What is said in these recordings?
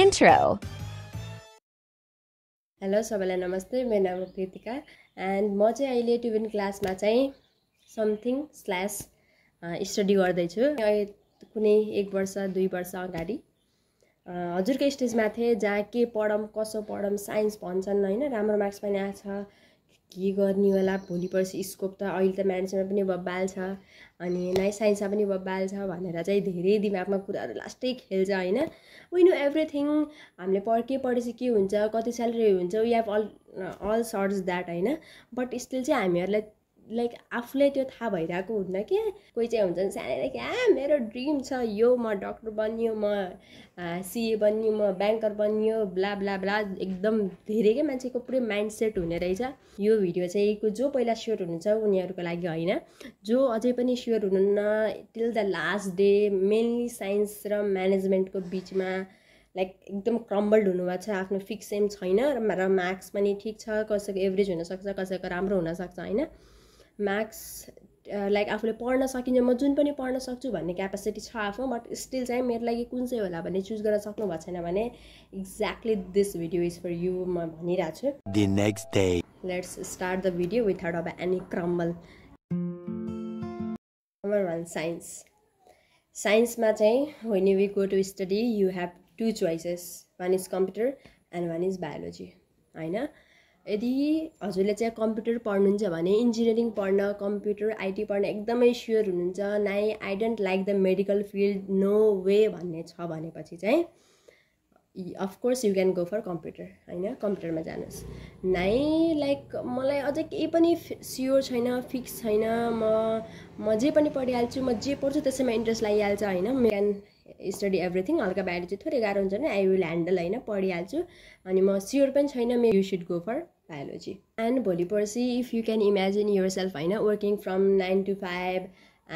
intro. Hello सबैलाई नमस्ते, मेरो नाम हो कृतिका एन्ड म चाहिँ अहिले 12 क्लासमा चाहिँ समथिङ स्ल्यास स्टडी गर्दैछु। कुनै 1 वर्ष 2 वर्ष अगाडि हजुरको स्टेजमा थिएँ जहाँ के पढौँ कसो पढौँ साइन्स भन्छन् हैन, राम्रो मार्क्स पनि आछ, के गर्ने होला भोलि पर्सि स्कोप त अहिले त म्यानेजमेन्टमा पनि बब्बाल छ अनि नाइ साइन्समा पनि बब्बाल छ भनेर चाहिँ धेरै दिमागमा कुराहरू लास्टै खेल्छ हैन। वी नो एभ्रिथिङ, हामीले पढेपछि के हुन्छ, कति स्यालेरी हुन्छ, we have all sorts that हैन। बट स्टिल चाहिँ हामीहरूलाई लाइक आफूलाई त्यो थाहा भइरहेको हुन्न कि कोही चाहिँ हुन्छ सानैदेखि मेरो ड्रिम छ यो, म डक्टर बन्यो, म सिए बन्यो, म ब्याङ्कर बन्यो, ब्ला ब्ला ब्ला, एकदम धेरै के मान्छेको पुरै माइन्ड सेट हुने रहेछ। यो भिडियो चाहिँ जो पहिला स्योर हुनुहुन्छ उनीहरूको लागि होइन, जो अझै पनि स्योर हुनुहुन्न till the last day, mainly science र म्यानेजमेन्टको बिचमा लाइक एकदम क्रम्बल्ड हुनुभएको छ, आफ्नो फिक्स एम छैन र मार्क्स पनि ठिक छ, कसैको एभरेज हुनसक्छ, कसैको राम्रो हुनसक्छ होइन। मार्क्स लाइक आफूले पढ्न सकिन्छ, म जुन पनि पढ्न सक्छु भन्ने क्यापासिटी छ आफ्नो, बट स्टिल चाहिँ मेरो लागि कुन चाहिँ होला भन्ने चुज गर्न सक्नु भएको छैन भने exactly this video is for you म भनिरहेको छु। The next day. Let's start the video without any crumble. Number 1, science. Science-मा चाहिँ when we go to study you have 2 choices. One is computer and one is biology हैन। यदि हजुरले चाहिँ computer पढ्नुहुन्छ भने इन्जिनियरिङ पढ्न, कम्प्युटर आइटी पढ्न एकदमै स्योर हुनुहुन्छ, nah I don't like the medical field, no way भन्ने छ भनेपछि चाहिँ of course you can go for computer होइन, कम्प्युटरमा जानुहोस्। नाइ लाइक मलाई अझै केही पनि स्योर छैन, फिक्स छैन, म जे पनि पढिहाल्छु, म जे पढ्छु त्यसैमा इन्ट्रेस्ट लागिहाल्छ होइन, म क्यान स्टडी एभ्रिथिङ। हल्का बायोलोजी थोरै गाह्रो हुन्छ भने आई विल ह्यान्डल होइन, पढिहाल्छु। अनि म स्योर पनि छैन, may you should go for biology. And भोलि पर्सि if you can imagine yourself होइन, वर्किङ फ्रम 9 to 5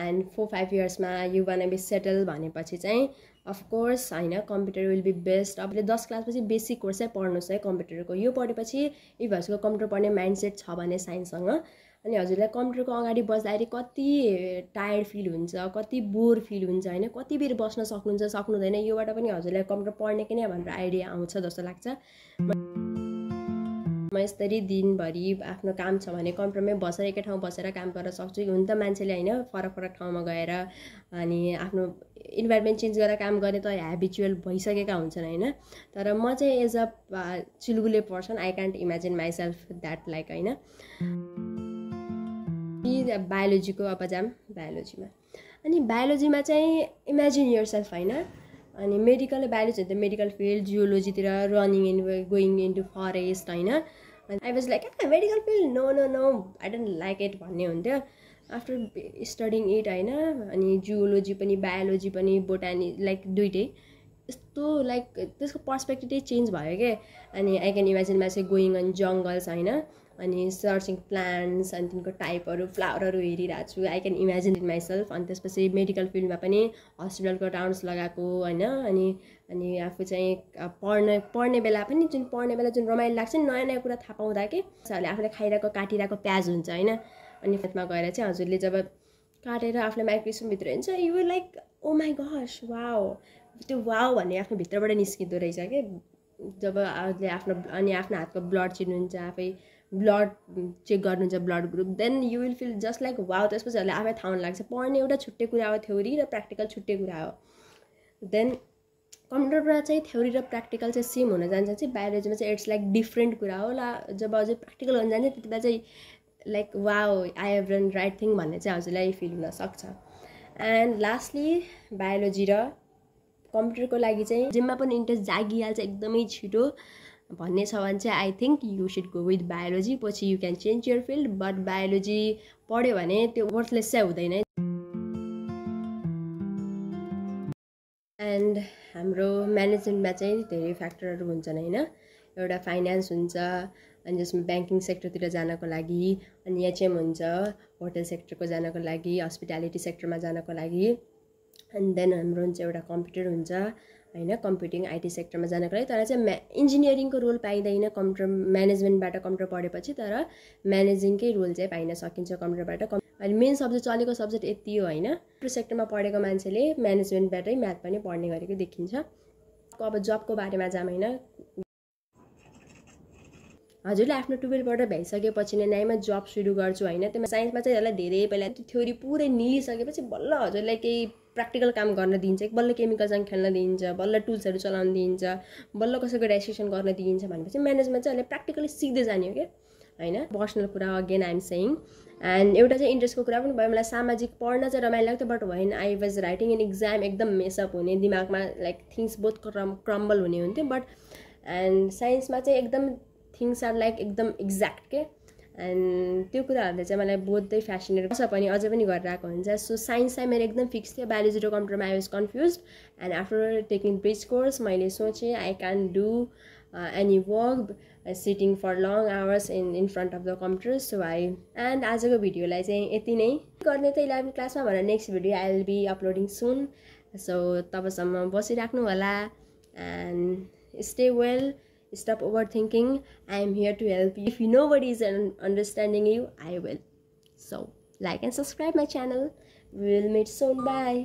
एन्ड 4-5 इयर्समा यु वान बी सेटल भनेपछि चाहिँ अफकोर्स होइन कम्प्युटर विल बी बेस्ट। अब 10 क्लासपछि बेसिक कोर्स चाहिँ पढ्नुहोस् है कम्प्युटरको। यो पढेपछि इफ हजुरको कम्प्युटर पढ्ने माइन्डसेट छ भने साइन्ससँग, अनि हजुरलाई कम्प्युटरको अगाडि बस्दाखेरि कति टायर्ड फिल हुन्छ, कति बोर फिल हुन्छ होइन, कति बेर बस्न सक्नुहुन्छ सक्नुहुँदैन, योबाट पनि हजुरलाई कम्प्युटर पढ्ने कि नै भनेर आइडिया आउँछ जस्तो लाग्छ। म यसरी दिनभरि आफ्नो काम छ भने कम्प्युटरमै बसेर एकै ठाउँ बसेर काम गर्न सक्छु। हुन त मान्छेले होइन फरक फरक ठाउँमा गएर अनि आफ्नो इन्भाइरोमेन्ट चेन्ज गरेर काम गर्ने त ह्याबिचुअल भइसकेका हुन्छन् होइन। तर म चाहिँ एज अ चिलबुले person I can't imagine myself that like होइन। बायोलोजीको अब जाम बायोलोजीमा, अनि बायोलोजीमा चाहिँ इमेजिन युर सेल्फ होइन, अनि मेडिकल बायोलोजी त मेडिकल फिल्ड, जियोलोजीतिर running in going into forest होइन। I was like medical field no no no I don't like it भन्ने हुन्थ्यो आफ्टर स्टडिङ इट होइन। अनि जियोलोजी पनि बायोलोजी पनि बोटानी लाइक दुइटै यस्तो लाइक त्यसको पर्सपेक्टिभै चेन्ज भयो क्या। अनि आई क्यान इमेजिन मान्छे गोइङ अन जङ्गल्स होइन, अनि सर्चिङ प्लान्ट्स, अनि तिनको टाइपहरू फ्लावरहरू हेरिरहेको छु, I can imagine it myself. अनि त्यसपछि मेडिकल फिल्डमा पनि हस्पिटलको टाउन्स लगाएको होइन, अनि आफू चाहिँ पढ्ने बेला पनि जुन रमाइलो लाग्छ नि नयाँ नयाँ कुरा थाहा पाउँदा कि आफूले खाइरहेको काटिरहेको प्याज हुन्छ होइन, अनि त्यसमा गएर चाहिँ हजुरले जब काटेर आफूले माइक्रोस्कोपभित्र हिँड्छ you will like oh my gosh wow, त्यो वाओ भन्ने आफ्नो भित्रबाट निस्किँदो रहेछ कि जब आफ्नो अनि आफ्नो हातको ब्लड चिन्नुहुन्छ, आफै ब्लड चेक गर्नुहुन्छ blood group, then you will feel just like wow. त्यसपछिहरूले आफै थाहा हुन लाग्छ। पढ्ने एउटा छुट्टै कुरा हो, थ्योरी र प्र्याक्टिकल छुट्टै कुरा हो। देन कम्प्युटरमा चाहिँ थ्योरी र प्र्याक्टिकल चाहिँ सेम हुन जान्छ चाहिँ बायोलोजीमा चाहिँ इट्स लाइक डिफ्रेन्ट कुरा हो ला। जब अझै प्र्याक्टिकल हुन जान्छ त्यति बेला चाहिँ like wow I have done right thing भन्ने चाहिँ हजुरलाई फिल हुनसक्छ। एन्ड लास्टली बायोलोजी र कम्प्युटरको लागि चाहिँ जेमा पनि इन्ट्रेस्ट जागिहाल्छ एकदमै छिटो भन्ने छ भने चाहिँ I think you should go with biology. पछि you can change your field, but biology पढ्यो भने त्यो वर्थलेस चाहिँ हुँदैन। एन्ड हाम्रो म्यानेजमेन्टमा चाहिँ धेरै फ्याक्टरहरू हुन्छन् होइन। एउटा फाइनेन्स हुन्छ, अनि जसमा ब्याङ्किङ सेक्टरतिर जानको लागि, अनि एचएम हुन्छ होटल सेक्टरको जानको लागि, हस्पिटालिटी सेक्टरमा जानको लागि, एन्ड देन हाम्रो हुन्छ एउटा कम्प्युटर हुन्छ होइन, कम्प्युटिङ आइटी सेक्टरमा जानको लागि। तर चाहिँ इन्जिनियरिङको रोल पाइँदैन कम्प्युटर म्यानेजमेन्टबाट कम्प्युटर पढेपछि, तर म्यानेजिङकै रोल चाहिँ पाइन सकिन्छ कम्प्युटरबाट। अनि मेन सब्जेक्ट चलेको सब्जेक्ट यति हो होइन। कम्प्युटर सेक्टरमा पढेको मान्छेले म्यानेजमेन्टबाटै म्याथ पनि पढ्ने गरेको देखिन्छ। अब जबको बारेमा जाम हैन हजुरले आफ्नो 12 पढेर भइसकेपछि नै न्यायमा जब सुरु गर्छु हैन त्यसमा साइन्समा चाहिँ यसलाई धेरै पहिला त्यो थ्योरी पुरै निलिसकेपछि बल्ल हजुरलाई केही प्र्याक्टिकल काम गर्न दिन्छ बल्ल केमिकलसँग खेल्न दिन्छ बल्ल टुल्सहरू चलाउन दिन्छ बल्ल कसैको रेजिस्ट्रेसन गर्न दिन्छ भनेपछि म्यानेजमेन्ट चाहिँ अहिले प्र्याक्टिकली सिक्दै जाने हो के हैन पर्सनल कुरा again I am saying and एउटा चाहिँ इन्ट्रेस्टको कुरा पनि भयो मलाई सामाजिक पढ्न चाहिँ रमाइलो लाग्थ्यो but when I was writing in exam एकदम मेसअप हुने दिमागमा लाइक थिङ्स बहुत क्रम्बल हुने हुन्थ्यो बट एन्ड साइन्समा चाहिँ एकदम थिङ्स आर लाइक एकदम एक्ज्याक्ट के एन्ड त्यो कुराहरूले चाहिँ मलाई बहुतै फेसिनेट गर्छ पनि अझै पनि गरिरहेको हुन्छ सो साइन्स चाहिँ मेरो एकदम फिक्स थियो बायोलोजी र कम्प्युटरमा I was confuse and after taking bridge course मैले सोचेँ I can do any work sitting for long hours in front of the computer so I and आजको भिडियोलाई चाहिँ यति नै गर्ने त 11 क्लासमा भनेर next video I will be uploading soon so तबसम्म बसिराख्नु होला and stay well stop overthinking I am here to help you if nobody is understanding you I will so like and subscribe my channel we will meet soon bye